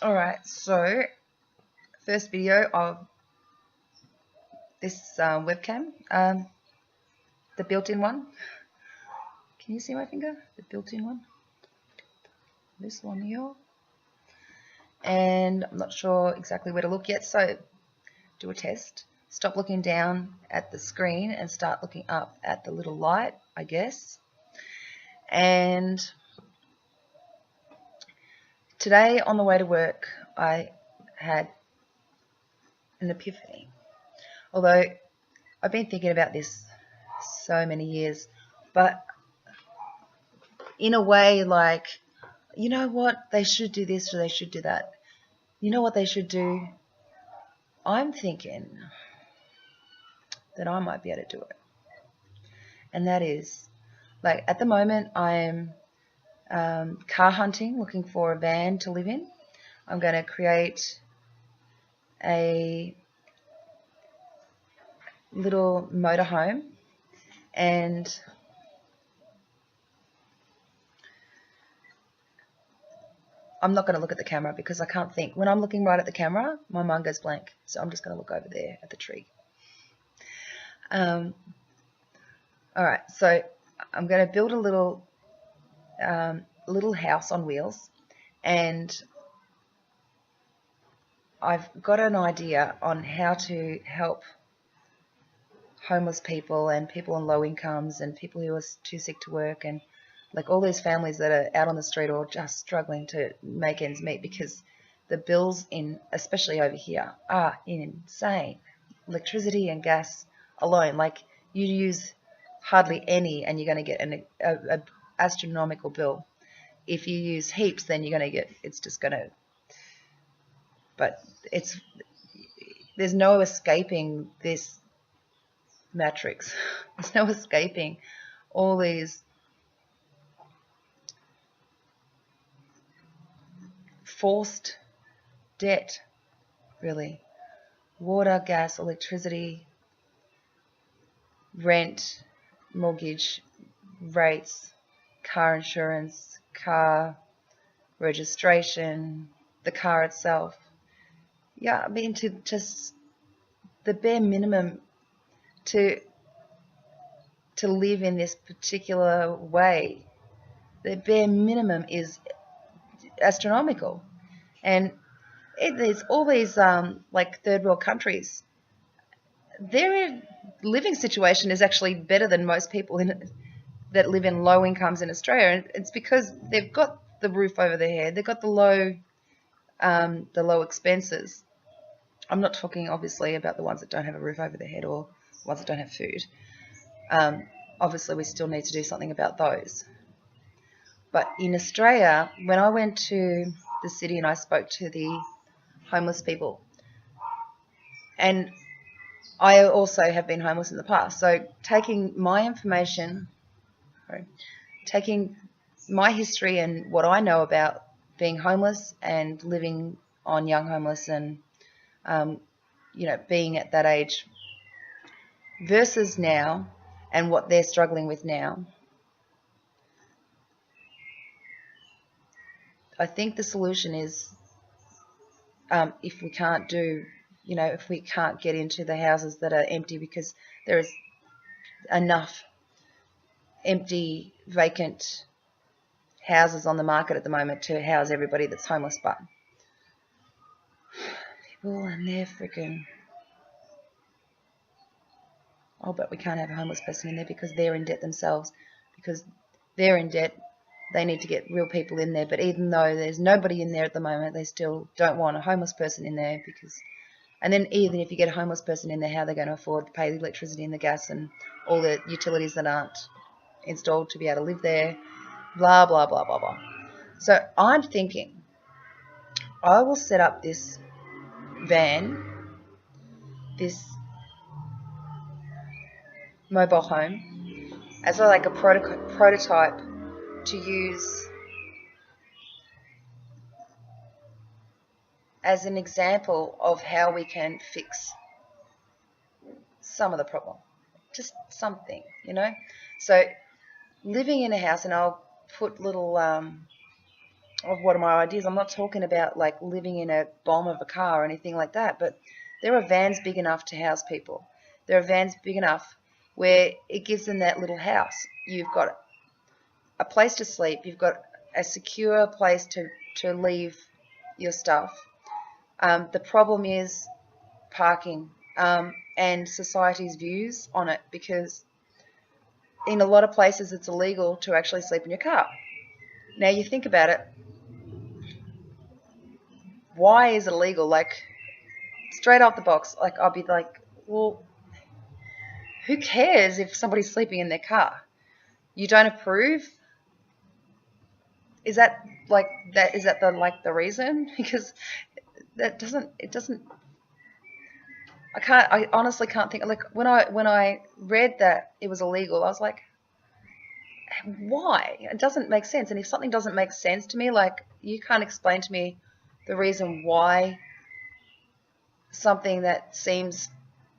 Alright, so first video of this webcam, the built-in one. Can you see my finger? The built-in one. This one here. And I'm not sure exactly where to look yet, so do a test. Stop looking down at the screen and start looking up at the little light, I guess. And today on the way to work, I had an epiphany. Although I've been thinking about this so many years, but in a way, like, you know what, they should do this or they should do that. You know what they should do? I'm thinking that I might be able to do it. And that is, like, at the moment I'm car hunting, looking for a van to live in. I'm going to create a little motorhome, and I'm not going to look at the camera because I can't think. When I'm looking right at the camera, my mind goes blank. So I'm just going to look over there at the tree. All right, so I'm going to build a little house on wheels, and I've got an idea on how to help homeless people and people on low incomes and people who are too sick to work, and like all these families that are out on the street or just struggling to make ends meet, because the bills especially over here, are insane. Electricity and gas alone, like you use hardly any and you're going to get an astronomical bill. If you use heaps, then you're going to get, it's just going to, but there's no escaping this matrix. There's no escaping all these forced debt, really. Water, gas, electricity, rent, mortgage, rates, car insurance, car registration, the car itself. Yeah, I mean, to just the bare minimum to live in this particular way, the bare minimum is astronomical. And there's all these like third world countries, their living situation is actually better than most people that live in low incomes in Australia. And it's because they've got the roof over their head, they've got the low expenses. I'm not talking obviously about the ones that don't have a roof over their head or ones that don't have food. Obviously we still need to do something about those. But in Australia, when I went to the city and I spoke to the homeless people, and I also have been homeless in the past, so taking my information, taking my history and what I know about being homeless and living on Young Homeless and being at that age versus now and what they're struggling with now, I think the solution is if we can't get into the houses that are empty, because there is enough empty, vacant houses on the market at the moment to house everybody that's homeless. But people and they're freaking, oh, but we can't have a homeless person in there because they're in debt themselves. Because they're in debt, they need to get real people in there. But even though there's nobody in there at the moment, they still don't want a homeless person in there, because, and then even if you get a homeless person in there, how are they going to afford to pay the electricity and the gas and all the utilities that aren't installed to be able to live there, blah, blah, blah, blah, blah. So I'm thinking I will set up this van, this mobile home, as like a prototype to use as an example of how we can fix some of the problem. Just something, So living in a house, and I'll put little of what are my ideas. I'm not talking about like living in a bomb of a car or anything like that, but there are vans big enough to house people. There are vans big enough where it gives them that little house. You've got a place to sleep. You've got a secure place to leave your stuff. The problem is parking and society's views on it, because in a lot of places it's illegal to actually sleep in your car. Now you think about it, why is it illegal? Like, straight off the box, like, I'll be like, well, who cares if somebody's sleeping in their car? You don't approve? Is that like that? Is that the reason? Because it doesn't. I honestly can't think. Like, when I read that it was illegal, I was like, why? It doesn't make sense. And if something doesn't make sense to me, like, you can't explain to me the reason why something that seems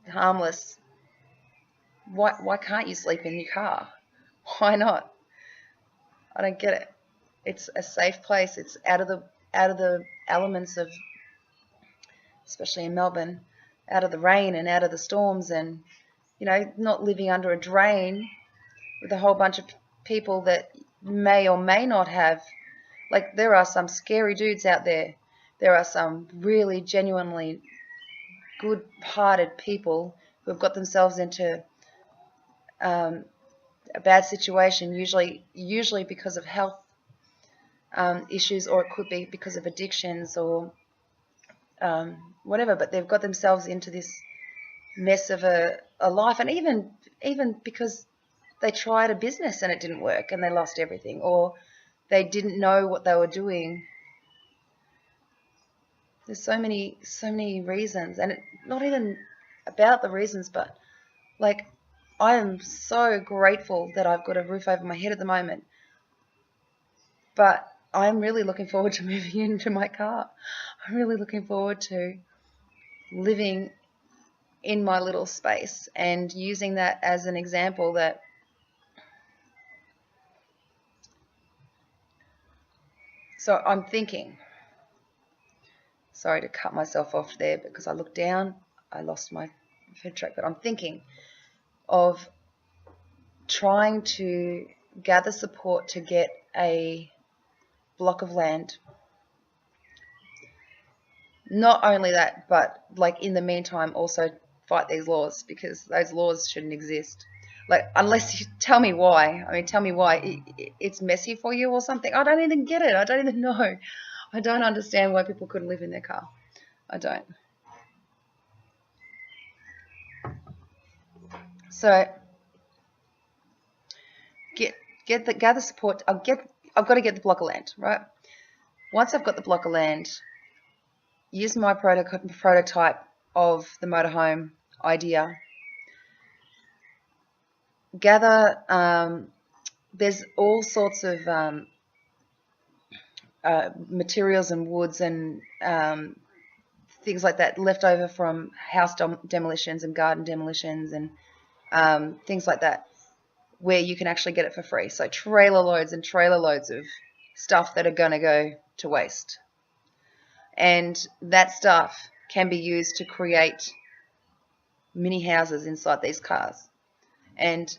harmless, why can't you sleep in your car? Why not? I don't get it. It's a safe place. It's out of the elements of, especially in Melbourne, out of the rain and out of the storms, and not living under a drain with a whole bunch of people that may or may not have, like, there are some scary dudes out there. There are some really genuinely good-hearted people who have got themselves into a bad situation, usually because of health issues, or it could be because of addictions or whatever, but they've got themselves into this mess of a life, and even because they tried a business and it didn't work and they lost everything, or they didn't know what they were doing. There's so many reasons, and not even about the reasons, but like, I am so grateful that I've got a roof over my head at the moment, but I'm really looking forward to moving into my car. I'm really looking forward to living in my little space and using that as an example that so I'm thinking, sorry to cut myself off there because I looked down, I lost my head track, but I'm thinking of trying to gather support to get a block of land. Not only that, but like, in the meantime, also fight these laws, because those laws shouldn't exist. Like, unless you tell me why. I mean, tell me why. It's messy for you or something. I don't even get it. I don't even know. I don't understand why people couldn't live in their car. I don't. So gather support. I've got to get the block of land, right? Once I've got the block of land, use my prototype of the motorhome idea. Gather. There's all sorts of materials and woods and things like that left over from house demolitions and garden demolitions and things like that, where you can actually get it for free. So trailer loads and trailer loads of stuff that are going to go to waste. And that stuff can be used to create mini houses inside these cars. And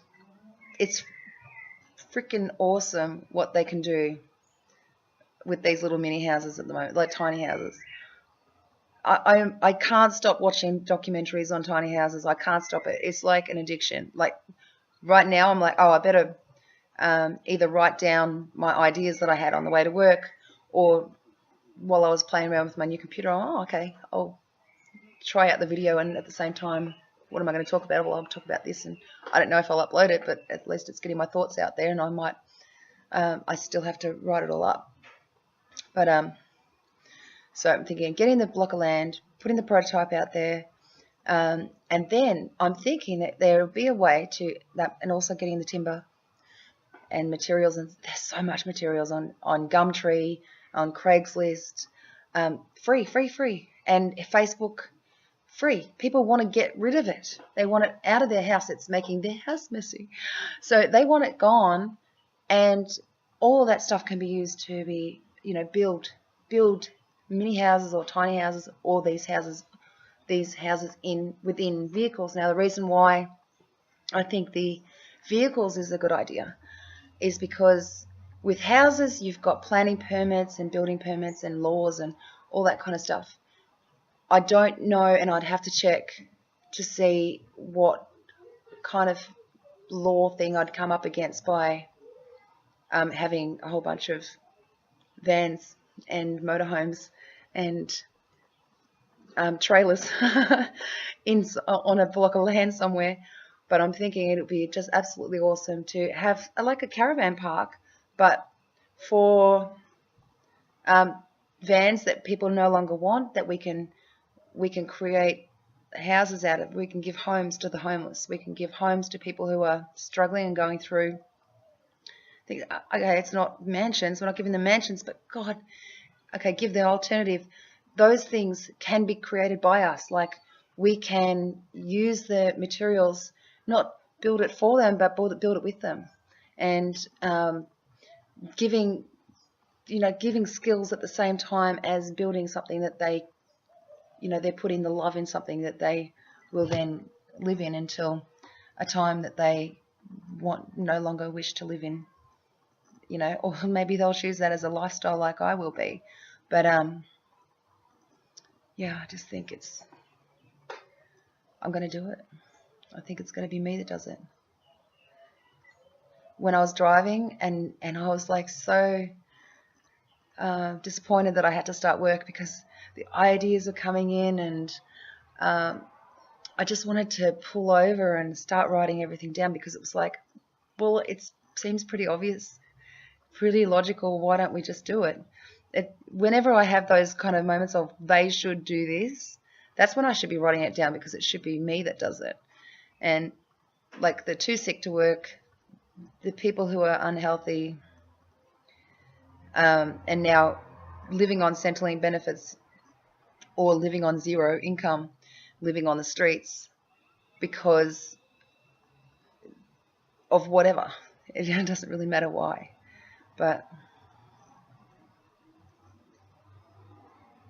it's freaking awesome what they can do with these little mini houses at the moment, like tiny houses. I can't stop watching documentaries on tiny houses. I can't stop it. It's like an addiction. Like, right now I'm like, oh, I better either write down my ideas that I had on the way to work, or while I was playing around with my new computer, okay, I'll try out the video, and at the same time, what am I going to talk about? Well, I'll talk about this, and I don't know if I'll upload it, but at least it's getting my thoughts out there, and I might, I still have to write it all up. But so I'm thinking, getting the block of land, putting the prototype out there, and then I'm thinking that there will be a way to that, and also getting the timber and materials, and there's so much materials on Gumtree, on Craigslist, free, and Facebook, free. People want to get rid of it. They want it out of their house. It's making their house messy. So they want it gone, and all of that stuff can be used to be build mini houses or tiny houses, or these houses within vehicles. Now, the reason why I think the vehicles is a good idea is because with houses you've got planning permits and building permits and laws and all that kind of stuff. I don't know, and I'd have to check to see what kind of law thing I'd come up against by having a whole bunch of vans and motorhomes and trailers on a block of land somewhere. But I'm thinking it would be just absolutely awesome to have like a caravan park, but for vans that people no longer want, that we can create houses out of. We can give homes to the homeless. We can give homes to people who are struggling and going through things. Okay, it's not mansions. We're not giving them mansions, but God, okay, give the alternative. Those things can be created by us. Like, we can use the materials, not build it for them, but build it with them, and giving skills at the same time as building something that they, they're putting the love in something that they will then live in until a time that they no longer wish to live in, or maybe they'll choose that as a lifestyle like I will be. But yeah, I just think I'm going to do it. I think it's going to be me that does it. When I was driving and I was like so disappointed that I had to start work because the ideas were coming in, and I just wanted to pull over and start writing everything down, because it was like, well, it seems pretty obvious, pretty logical. Why don't we just do it? Whenever I have those kind of moments of they should do this, that's when I should be writing it down, because it should be me that does it. And like the too sick to work, the people who are unhealthy, and now living on Centrelink benefits or living on zero income, living on the streets because of whatever. It doesn't really matter why. But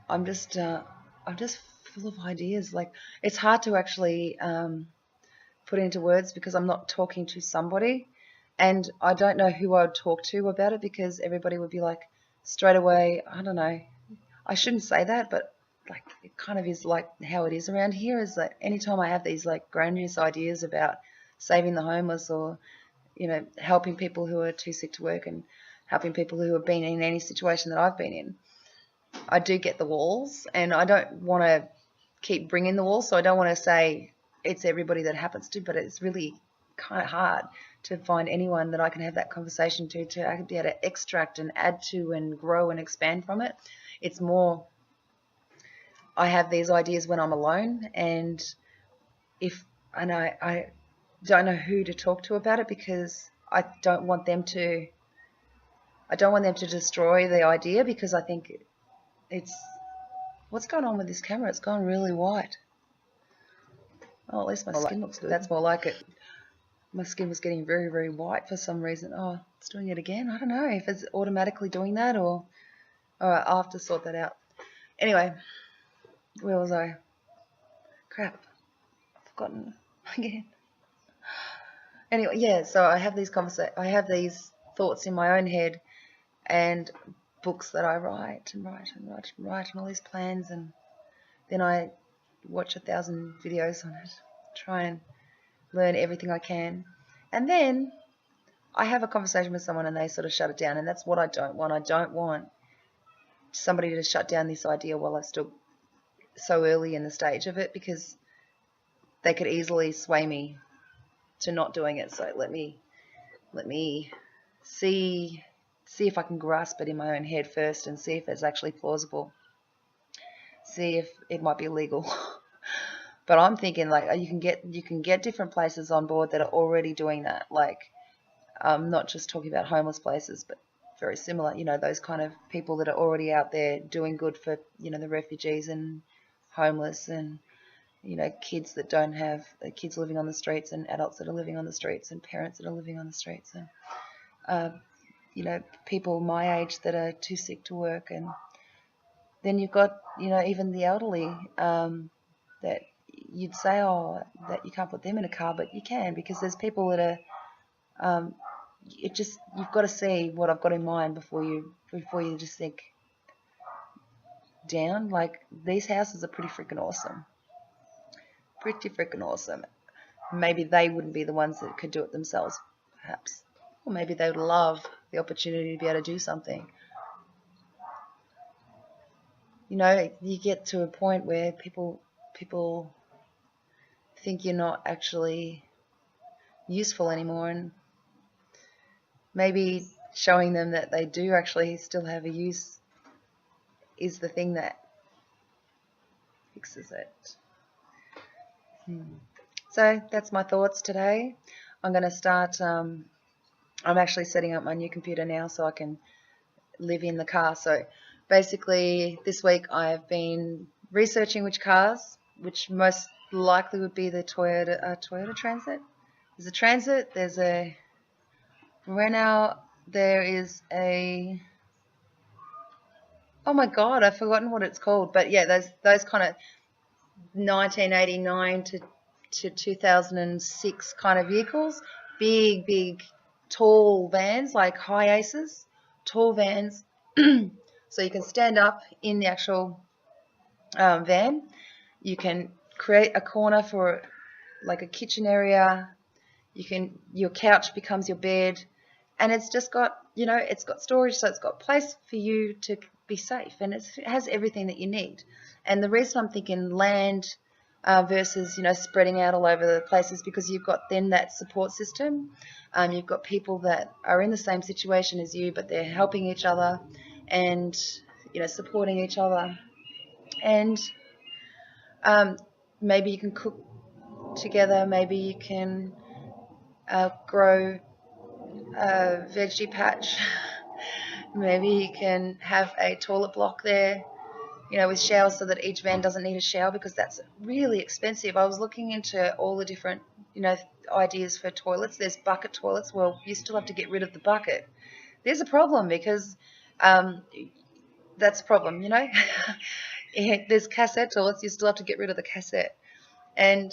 I'm just full of ideas. Like, it's hard to actually put into words because I'm not talking to somebody, and I don't know who I would talk to about it, because everybody would be like straight away, I don't know, I shouldn't say that, but like it kind of is like how it is around here, is that anytime I have these like grandiose ideas about saving the homeless, or helping people who are too sick to work, and helping people who have been in any situation that I've been in, I do get the walls, and I don't want to keep bringing the walls, so I don't want to say it's everybody that happens to, but it's really kind of hard to find anyone that I can have that conversation to be able to extract and add to and grow and expand from it. It's more, I have these ideas when I'm alone, and I don't know who to talk to about it, because I don't want them to destroy the idea, because I think it's, what's going on with this camera? It's gone really white. Oh, at least my skin looks good. That's more like it. My skin was getting very, very white for some reason. Oh, it's doing it again. I don't know if it's automatically doing that, or... Alright, I'll have to sort that out. Anyway, where was I? Crap. I've forgotten again. Anyway, yeah, so I have these thoughts in my own head, and books that I write and all these plans, and then I watch 1,000 videos on it, try and learn everything I can, and then I have a conversation with someone and they sort of shut it down, and that's what I don't want. I don't want somebody to shut down this idea while I'm still so early in the stage of it, because they could easily sway me to not doing it. So let me see if I can grasp it in my own head first, and see if it's actually plausible, see if it might be illegal. But I'm thinking, like, you can get different places on board that are already doing that. Like, I'm not just talking about homeless places, but very similar, those kind of people that are already out there doing good for, the refugees and homeless, and, kids that don't have, kids living on the streets, and adults that are living on the streets, and parents that are living on the streets. And people my age that are too sick to work. And then you've got, even the elderly, that you'd say, oh, that you can't put them in a car, but you can, because there's people that are, you've got to see what I've got in mind before you just think down. Like, these houses are pretty freaking awesome. Pretty freaking awesome. Maybe they wouldn't be the ones that could do it themselves, perhaps. Or maybe they would love the opportunity to be able to do something. You get to a point where people think you're not actually useful anymore, and maybe showing them that they do actually still have a use is the thing that fixes it. So that's my thoughts today. I'm going to start, I'm actually setting up my new computer now so I can live in the car. So basically this week I've been researching which most likely would be the Toyota Transit. There's a Transit, there's a Renault, there is a, oh my god, I've forgotten what it's called, but yeah, those kind of 1989 to 2006 kind of vehicles, big tall vans, like high aces, tall vans, so you can stand up in the actual van. You can create a corner for like a kitchen area. Your couch becomes your bed, and it's just got, it's got storage, so it's got place for you to be safe, and it has everything that you need. And the reason I'm thinking land versus, spreading out all over the place is because you've got then that support system. You've got people that are in the same situation as you, but they're helping each other and, supporting each other. And maybe you can cook together, maybe you can grow a veggie patch. Maybe you can have a toilet block there, with showers, so that each van doesn't need a shower, because that's really expensive. I was looking into all the different, ideas for toilets. There's bucket toilets. Well, you still have to get rid of the bucket. There's a problem, because that's a problem, There's cassette toilets. You still have to get rid of the cassette. And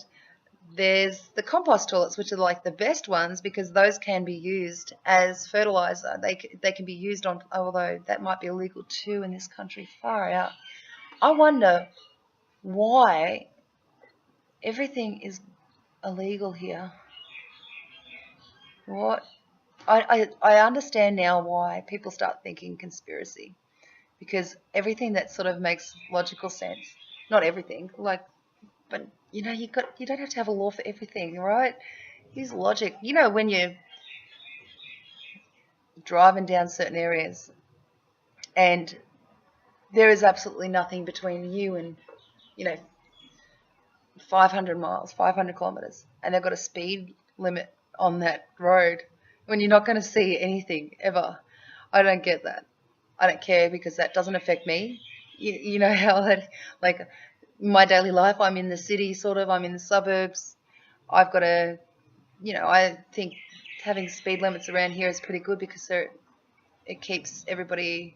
there's the compost toilets, which are like the best ones, because those can be used as fertilizer. They can be used on, although that might be illegal too in this country. Far out. I wonder why everything is illegal here. What? I understand now why people start thinking conspiracy, because everything that sort of makes logical sense, not everything, but you don't have to have a law for everything, right? Use logic. When you're driving down certain areas and there is absolutely nothing between you and, 500 miles, 500 kilometers, and they've got a speed limit on that road, when you're not going to see anything ever. I don't get that. I don't care, because that doesn't affect me. You know how that, like, my daily life, I'm in the city, sort of, I'm in the suburbs. I've got to, I think having speed limits around here is pretty good, because it keeps everybody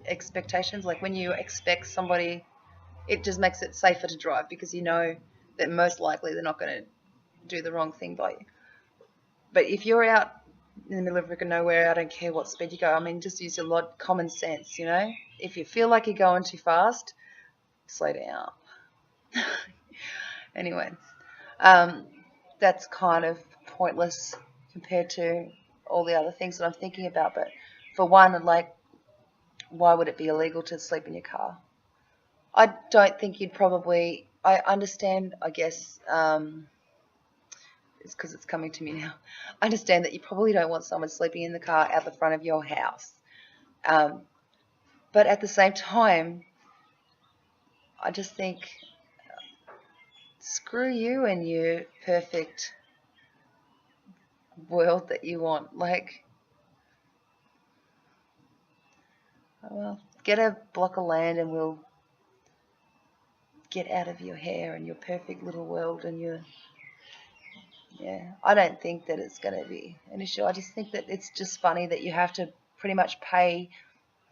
expectations. Like, when you expect somebody, it just makes it safer to drive, because that most likely they're not going to do the wrong thing by you. But if you're out in the middle of freaking nowhere, I don't care what speed you go. I mean, just use your common sense, If you feel like you're going too fast, slow down. Anyway, that's kind of pointless compared to all the other things that I'm thinking about. But for one, why would it be illegal to sleep in your car? I don't think I understand, I guess, it's because it's coming to me now. I understand that you probably don't want someone sleeping in the car out the front of your house. But at the same time, I just think, screw you and your perfect world that you want. Well, get a block of land and we'll get out of your hair and your perfect little world and I don't think that it's going to be an issue. I just think that it's just funny that you have to pretty much pay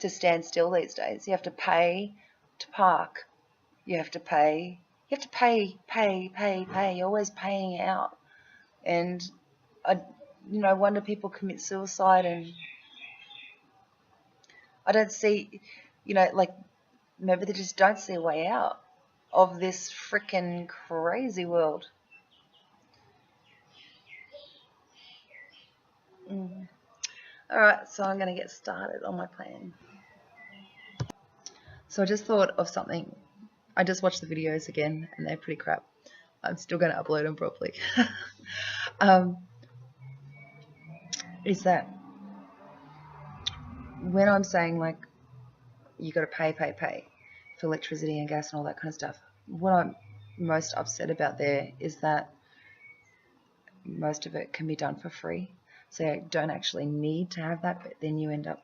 to stand still these days. You have to pay to park. You have to pay. You have to pay. You're always paying out. And I wonder people commit suicide, and I don't see, like maybe they just don't see a way out of this freaking crazy world. Alright, so I'm going to get started on my plan. So I just thought of something. I just watched the videos again, and they're pretty crap. I'm still going to upload them properly. Is that when I'm saying, like, you got to pay for electricity and gas and all that kind of stuff, what I'm most upset about there is that most of it can be done for free. So you don't actually need to have that, but then you end up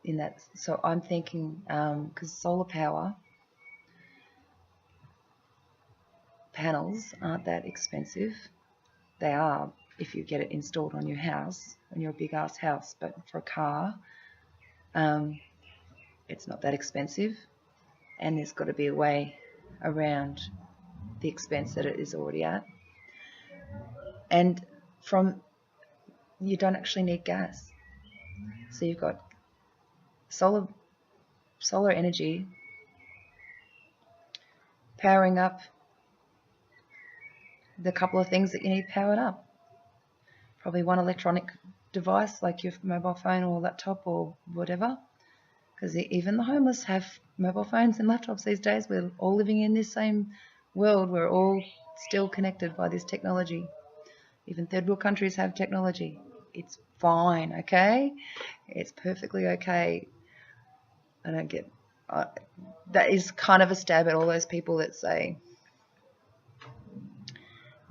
in that. So I'm thinking, because solar power panels aren't that expensive. They are if you get it installed on your house, on your big ass house, but for a car, it's not that expensive, and there's got to be a way around the expense that it is already at. And you don't actually need gas. So you've got solar energy powering up the couple of things that you need powered up. Probably one electronic device like your mobile phone or laptop or whatever, because even the homeless have mobile phones and laptops these days. We're all living in this same world. We're all still connected by this technology. Even third world countries have technology. It's fine, okay? It's perfectly okay. I don't get... that is kind of a stab at all those people that say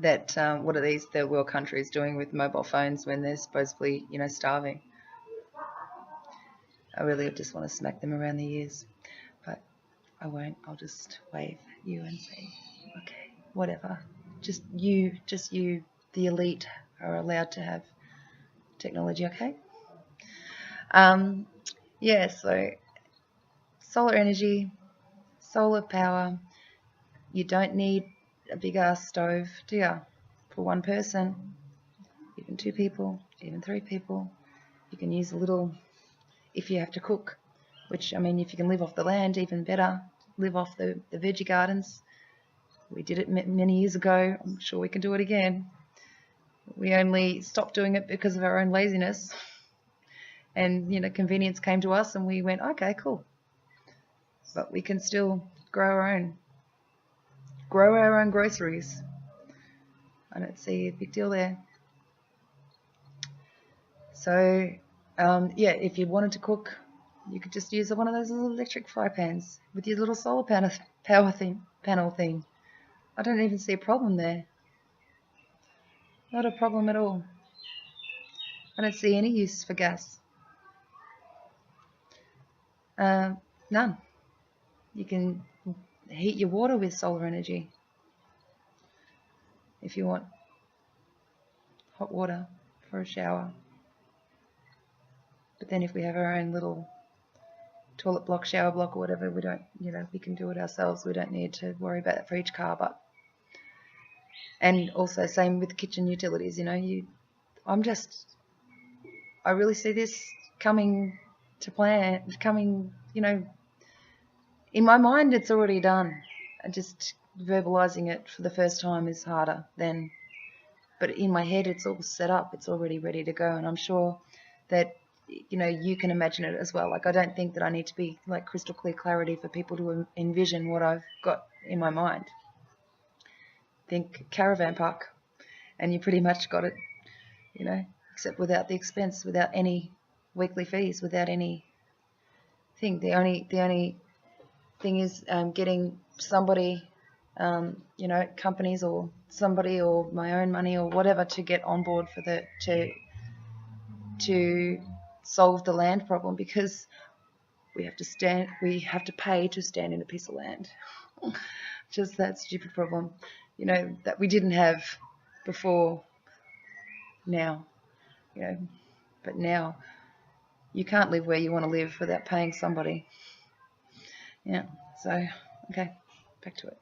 that what are these third world countries doing with mobile phones when they're supposedly, starving. I really just want to smack them around the ears, but I won't. I'll just wave at you and say, okay, whatever. Just you, the elite, are allowed to have technology, okay? Yeah, so solar energy, solar power. You don't need a big ass stove, do you? For one person, even two people, even three people. You can use a little, if you have to cook, which, I mean, if you can live off the land, even better. Live off the veggie gardens. We did it many years ago. I'm sure we can do it again. We only stopped doing it because of our own laziness. And, convenience came to us and we went, okay, cool. But we can still grow our own groceries. I don't see a big deal there. So, yeah, if you wanted to cook, you could just use one of those little electric fry pans with your little solar panel thing. I don't even see a problem there. Not a problem at all. I don't see any use for gas. None. You can heat your water with solar energy if you want hot water for a shower. But then if we have our own little toilet block, shower block or whatever, we don't, we can do it ourselves. We don't need to worry about it for each car. And also same with kitchen utilities, I really see this coming, in my mind it's already done. Just verbalizing it for the first time is harder but in my head it's all set up, it's already ready to go, and I'm sure that, you can imagine it as well. Like, I don't think that I need to be like crystal clear clarity for people to envision what I've got in my mind. Think caravan park, and you pretty much got it, except without the expense, without any weekly fees, without any thing. The only thing is getting somebody, companies or somebody or my own money or whatever to get on board for to solve the land problem, because we have to pay to stand in a piece of land. Just that stupid problem, that we didn't have before now, but now you can't live where you want to live without paying somebody. Yeah, so, okay, back to it.